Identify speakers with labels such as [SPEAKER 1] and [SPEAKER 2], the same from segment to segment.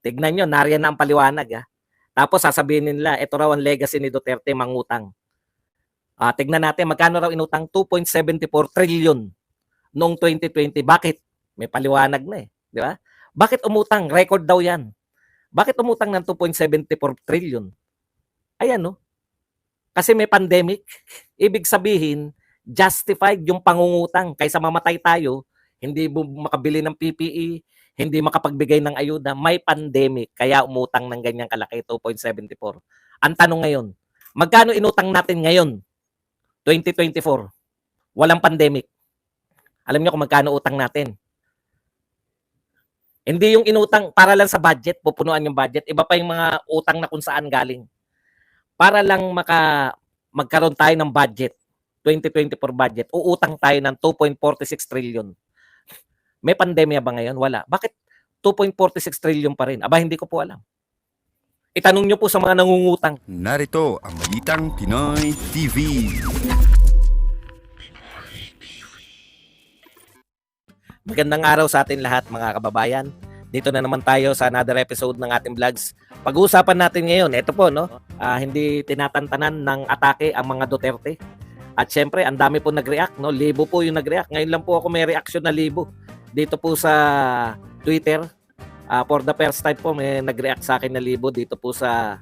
[SPEAKER 1] Tignan nyo, nariyan na ang paliwanag. Tapos sasabihin nila, ito raw ang legacy ni Duterte, mangutang. Tignan natin, magkano raw inutang? 2.74 trillion noong 2020. Bakit? May paliwanag na di ba? Bakit umutang? Record daw yan. Bakit umutang ng 2.74 trillion? Ayan, no? Kasi may pandemic. Ibig sabihin, justified yung pangungutang. Kaysa mamatay tayo, hindi makabili ng PPE, hindi makapagbigay ng ayuda, may pandemic, kaya umutang ng ganyang kalaki, 2.74. Ang tanong ngayon, magkano inutang natin ngayon, 2024? Walang pandemic. Alam niyo kung magkano utang natin? Hindi yung inutang para lang sa budget, pupunuan yung budget. Iba pa yung mga utang na kung saan galing. Para lang magkaroon tayo ng budget, 2024 budget, uutang tayo ng 2.46 trillion. May pandemya ba ngayon? Wala. Bakit 2.46 trillion pa rin? Aba, hindi ko po alam. Itanong nyo po sa mga nangungutang.
[SPEAKER 2] Narito ang Balitang Pinoy TV.
[SPEAKER 1] Magandang araw sa atin lahat mga kababayan. Dito na naman tayo sa another episode ng ating vlogs. Pag-uusapan natin ngayon, ito po, hindi tinatantanan ng atake ang mga Duterte. At syempre, ang dami po nag-react, libo po yung nag-react. Ngayon lang po ako may reaction na libo. Dito po sa Twitter, for the first time po may nag-react sa akin na libo dito po sa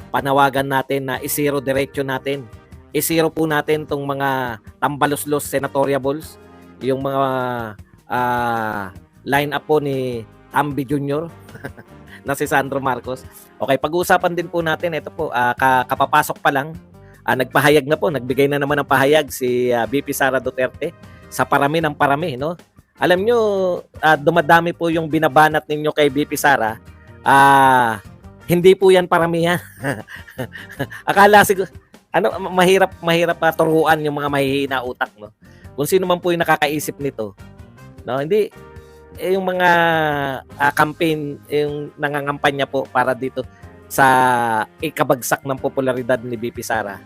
[SPEAKER 1] panawagan natin na isiro diretso natin. Isiro po natin tong mga tambalos-los senatoriables, yung mga line up po ni Ambi Jr. na si Sandro Marcos. Okay, pag-uusapan din po natin, ito po, kapapasok pa lang, nagpahayag na po, nagbigay na naman ng pahayag si VP Sara Duterte sa parami ng parami, no? Alam nyo, dumadami po yung binabanat ninyo kay VP Sara. Hindi po yan paramihan. Akala siguro, mahirap turuan yung mga mahihina utak, no? Kung sino man po yung nakakaisip nito, no? Hindi, yung mga campaign, yung nangangampanya po para dito sa ikabagsak ng popularidad ni VP Sara.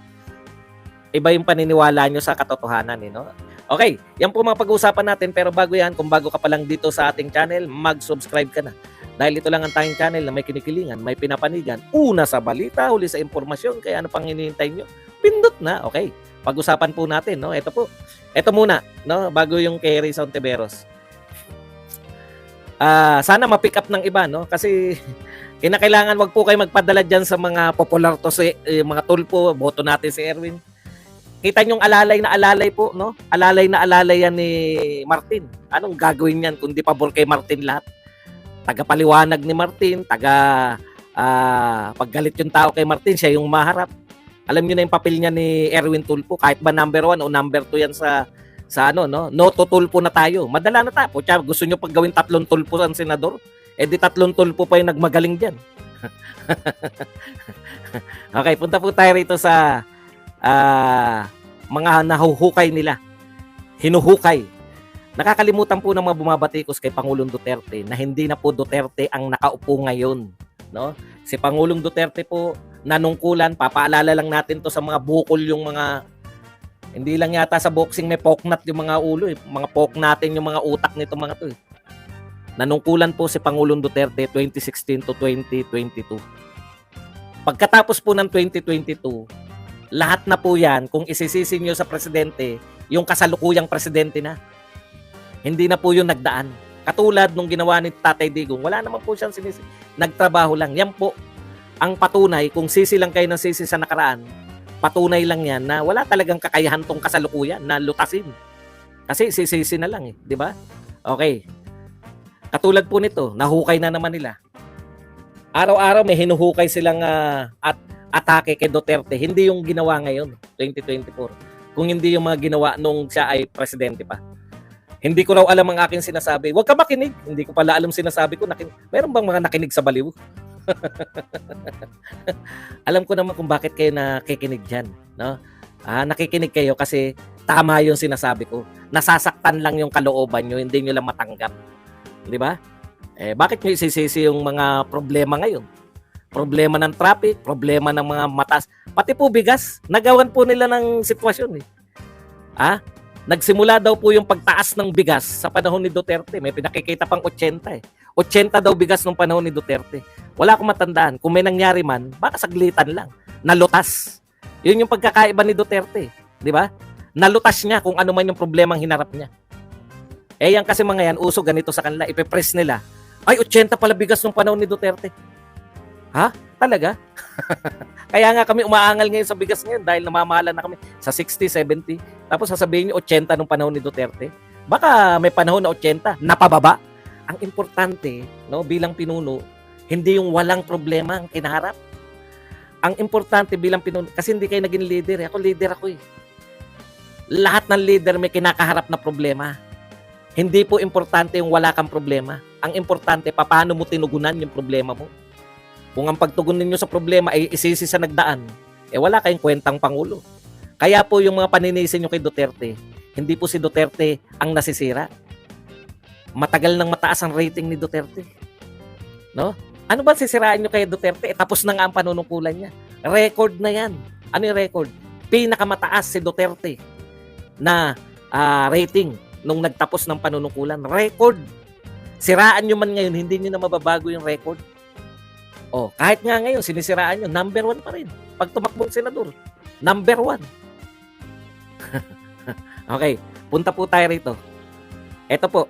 [SPEAKER 1] Iba yung paniniwala nyo sa katotohanan, no? Okay, yan po mga pag-uusapan natin, pero bago yan, kung bago ka pa lang dito sa ating channel, mag-subscribe ka na. Dahil ito lang ang tanging channel na may kinikilingan, may pinapanigan, una sa balita, huli sa informasyon, kaya ano pang hinihintay nyo? Pindot na, okay. Pag-usapan po natin, no? Ito po. Ito muna, no? Bago yung kay Risa Ontiveros. Sana ma-pick up ng iba, no? Kasi kinakailangan wag po kayo magpadala diyan sa mga popular to mga tulpo, boto natin si Erwin. Kita niyong alalay po, no? Alalay na alalay yan ni Martin. Anong gagawin niyan kung di pabor kay Martin lahat? Taga-paliwanag ni Martin, paggalit yung tao kay Martin, siya yung maharap. Alam niyo na yung papel niya ni Erwin Tulfo, kahit ba number 1 o number 2 yan sa no to tulpo na tayo. Madala na tayo. Gusto niyo pag gawin 3 tulpo ang senador? Di 3 tulpo pa yung nagmagaling diyan. Okay, punta po tayo rito sa mga nahuhukay nila. Hinuhukay. Nakakalimutan po ng mga bumabatikos kay Pangulong Duterte na hindi na po Duterte ang nakaupo ngayon, no? Si Pangulong Duterte po nanungkulan, papaalala lang natin to sa mga bukol, yung mga hindi lang yata sa boxing may poknat yung mga ulo, mga pok natin yung mga utak nito mga to. Nanungkulan po si Pangulong Duterte 2016 to 2022. Pagkatapos po ng 2022, lahat na po yan, kung isisisi nyo sa presidente, yung kasalukuyang presidente na. Hindi na po yung nagdaan. Katulad nung ginawa ni Tatay Digong, wala naman po siyang sinisi. Nagtrabaho lang. Yan po ang patunay, kung sisi lang kayo ng sisi sa nakaraan, patunay lang yan na wala talagang kakayahan tong kasalukuyan na lutasin. Kasi sisi na lang di ba? Okay. Katulad po nito, nahukay na naman nila. Araw-araw may hinuhukay silang atake kay Duterte. Hindi yung ginawa ngayon, 2024. Kung hindi yung mga ginawa nung siya ay presidente pa. Hindi ko raw alam ang aking sinasabi. Huwag ka makinig. Hindi ko pala alam sinasabi ko. Meron bang mga nakinig sa baliw? Alam ko naman kung bakit kayo nakikinig dyan. No? Nakikinig kayo kasi tama yung sinasabi ko. Nasasaktan lang yung kalooban nyo, hindi nyo lang matanggap. Di ba? Bakit nyo isisisi yung mga problema ngayon? Problema ng traffic, problema ng mga matas, pati po bigas, nagawan po nila ng sitwasyon. Nagsimula daw po yung pagtaas ng bigas sa panahon ni Duterte. May pinakikita pang 80. 80 daw bigas nung panahon ni Duterte. Wala akong matandaan. Kung may nangyari man, baka saglitan lang. Nalutas. Yun yung pagkakaiba ni Duterte. Di ba? Nalutas niya kung ano man yung problemang hinarap niya. Eh yan kasi mga yan, uso ganito sa kanila. Ipe-press nila. Ay, 80 pala bigas nung panahon ni Duterte. Ha? Talaga? Kaya nga kami umaangal ngayon sa bigas ngayon dahil namamahalan na kami sa 60, 70. Tapos sasabihin niyo 80 nung panahon ni Duterte. Baka may panahon na 80, napababa. Ang importante, no, bilang pinuno, hindi yung walang problema ang kinaharap. Ang importante bilang pinuno, kasi hindi kayo naging leader. Ako leader ako eh. Lahat ng leader may kinakaharap na problema. Hindi po importante yung wala kang problema. Ang importante, paano mo tinugunan yung problema mo. Kung ang pagtugon ninyo sa problema ay isisi sa nagdaan, eh wala kayong kwentang Pangulo. Kaya po yung mga paninisi nyo kay Duterte, hindi po si Duterte ang nasisira. Matagal nang mataas ang rating ni Duterte. No? Ano ba sisiraan nyo kay Duterte? Tapos na nga ang panunungkulan niya. Record na yan. Ano yung record? Pinakamataas si Duterte na rating nung nagtapos ng panunungkulan. Record. Siraan nyo man ngayon, hindi nyo na mababago yung record. Oh, kahit nga ngayon, sinisiraan nyo, number 1 pa rin. Pag tumakbong senador, number 1. Okay, punta po tayo rito. Ito po,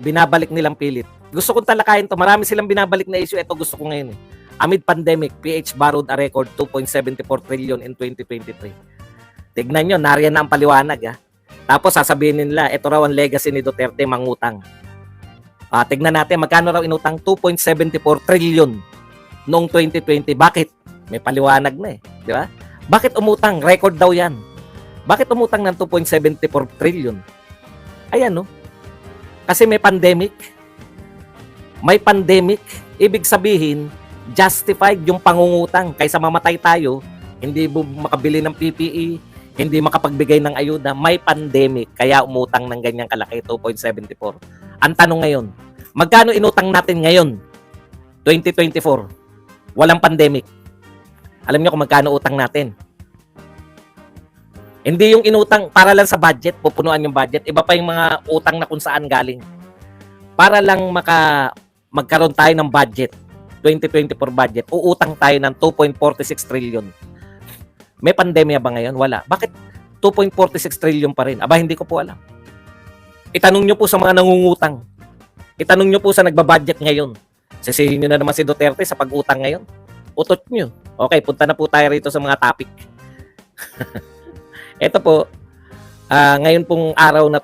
[SPEAKER 1] binabalik nilang pilit. Gusto kong talakayin to. Marami silang binabalik na issue. Ito gusto ko ngayon. Amid pandemic, PH borrowed a record 2.74 trillion in 2023. Tignan nyo, nariyan na ang paliwanag. Tapos sasabihin nila, ito raw ang legacy ni Duterte, mangutang. Tignan natin, magkano raw inutang? 2.74 trillion noong 2020. Bakit? May paliwanag na eh. Di ba? Bakit umutang? Record daw yan. Bakit umutang ng 2.74 trillion? Ayan, no? Kasi may pandemic. May pandemic. Ibig sabihin, justified yung pangungutang. Kaysa mamatay tayo, hindi makabili ng PPE, hindi makapagbigay ng ayuda. May pandemic. Kaya umutang ng ganyang kalaki, 2.74. Ang tanong ngayon, magkano inutang natin ngayon? 2024. Walang pandemic. Alam niyo kung magkano utang natin? Hindi yung inutang para lang sa budget, pupunuan yung budget. Iba pa yung mga utang na kung saan galing. Para lang magkaroon tayo ng budget, 2024 budget, uutang tayo ng 2.46 trillion. May pandemya ba ngayon? Wala. Bakit 2.46 trillion pa rin? Aba, hindi ko po alam. Itanong nyo po sa mga nangungutang. Itanong nyo po sa nagbabudget ngayon. Sisihin nyo na naman si Duterte sa pag-utang ngayon. Utot nyo. Okay, punta na po tayo rito sa mga topic. Ito po, ngayon pong araw na,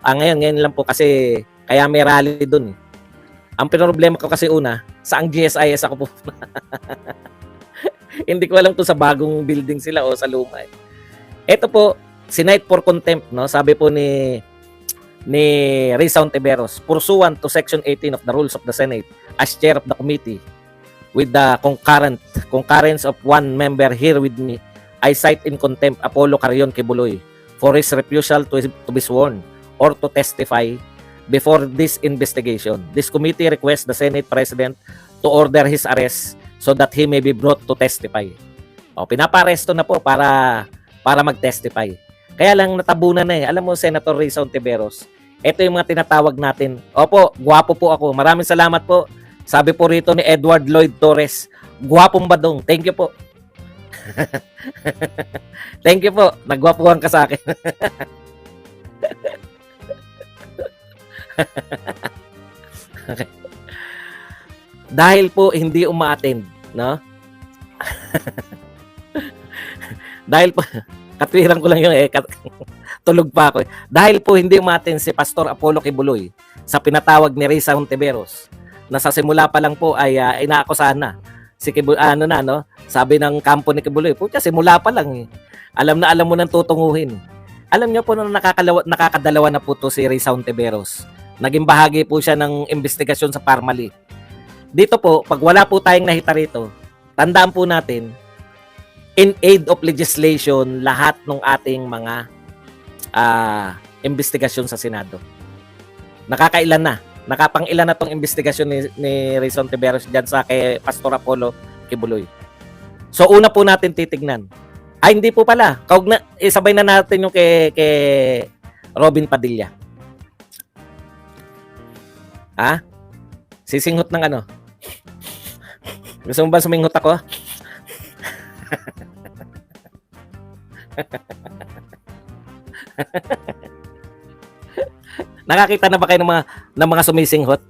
[SPEAKER 1] ngayon lang po kasi kaya may rally dun. Ang problema ko kasi una, sa ang GSIS ako po. Hindi ko alam kung sa bagong building sila o sa luma. Ito po, sinight for contempt, no? Sabi po ni Risa Ontiveros, pursuant to Section 18 of the Rules of the Senate, as chair of the committee, with the concurrence of one member here with me, I cite in contempt Apollo Carion Kibuloy for his refusal to be sworn or to testify before this investigation. This committee requests the Senate President to order his arrest so that he may be brought to testify. O, pinaparesto na po para mag-testify. Kaya lang natabunan na eh. Alam mo, Senator Risa Ontiveros, ito yung mga tinatawag natin. Opo, gwapo po ako. Maraming salamat po. Sabi po rito ni Edward Lloyd Torres, gwapong badong. Thank you po. Thank you po. Nagwapuhan ka sa akin. Okay. Dahil po hindi uma-attend, no? Dahil po, katwiran ko lang yung tulog pa ako. Dahil po hindi uma-attend si Pastor Apollo Kibuloy sa pinatawag ni Risa Ontiveros, na sa simula pa lang po ay inaakusahan na si Kibuloy, no? Sabi ng kampo ni Kibuloy, pucha, simula pa lang eh. Alam mo nang tutunguhin. Alam niyo po na nakakadalawa na po to si Risa Ontiveros. Naging bahagi po siya ng investigasyon sa Parmali. Dito po, pag wala po tayong nahita rito, tandaan po natin, in aid of legislation, lahat ng ating mga investigasyon sa Senado. Nakakailan na. Nakapang-ilan na tong investigasyon ni Risa Ontiveros dyan sa kay Pastor Apollo Kibuloy. So, una po natin titignan. Ay, hindi po pala. Isabay na natin yung kay Robin Padilla. Sisinghot ng ano? Gusto mo ba suminghot ako? Nakakita na ba kayo ng mga sumisinghot?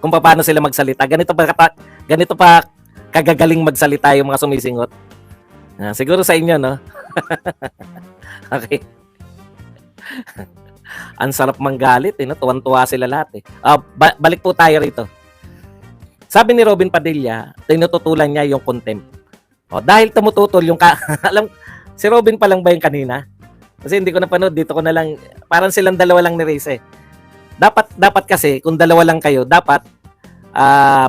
[SPEAKER 1] Kung paano sila magsalita. Ganito pa kagagaling magsalita yung mga sumisinghot. Siguro sa inyo, no? Okay. Ang sarap manggalit, no? Tuwan-tuwa sila lahat, eh. Balik po tayo rito. Sabi ni Robin Padilla, tinututulan niya yung contempt. Dahil tumututol yung alam, si Robin pa lang ba yung kanina? Kasi hindi ko napanood, dito ko na lang, parang silang dalawa lang ni Reyes, eh. Dapat kasi, kung dalawa lang kayo, dapat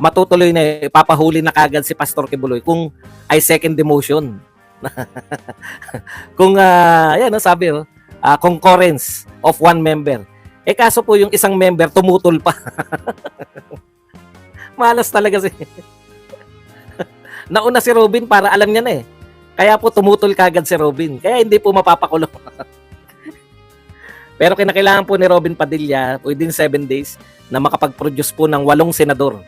[SPEAKER 1] matutuloy na, ipapahuli na kagad si Pastor Kibuloy kung ay second demotion. Kung, yan, sabi, concurrence of one member. Kaso po yung isang member, tumutol pa. Malas talaga si nauna si Robin para alam niya na, eh. Kaya po tumutol kagad si Robin. Kaya hindi po mapapakulong. Pero kinakailangan po ni Robin Padilla within 7 days na makapag-produce po ng 8 senador.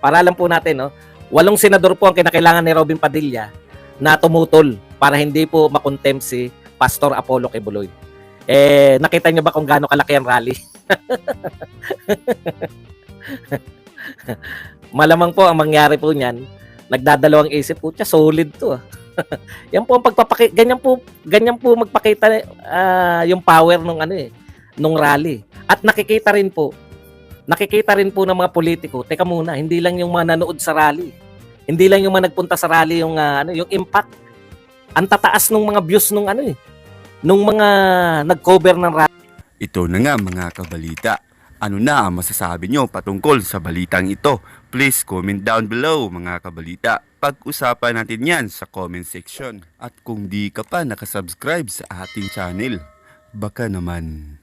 [SPEAKER 1] Para alam po natin, no? 8 senador po ang kinakailangan ni Robin Padilla na tumutol para hindi po makontempt si Pastor Apollo Kibuloy. Nakita niyo ba kung gaano kalaki ang rally? Malamang po ang mangyari po niyan, nagdadalawang isip po siya, solid to. Yan po ang ganyan po magpakita yung power nung rally. At nakikita rin po ng mga politiko, teka muna, hindi lang yung mga nanood sa rally. Hindi lang yung mga nagpunta sa rally yung yung impact. Ang tataas ng mga views nung mga nag-cover ng rally.
[SPEAKER 2] Ito na nga mga kabalita. Ano na ang masasabi nyo patungkol sa balitang ito? Please comment down below mga kabalita. Pag-usapan natin yan sa comment section. At kung di ka pa nakasubscribe sa ating channel, baka naman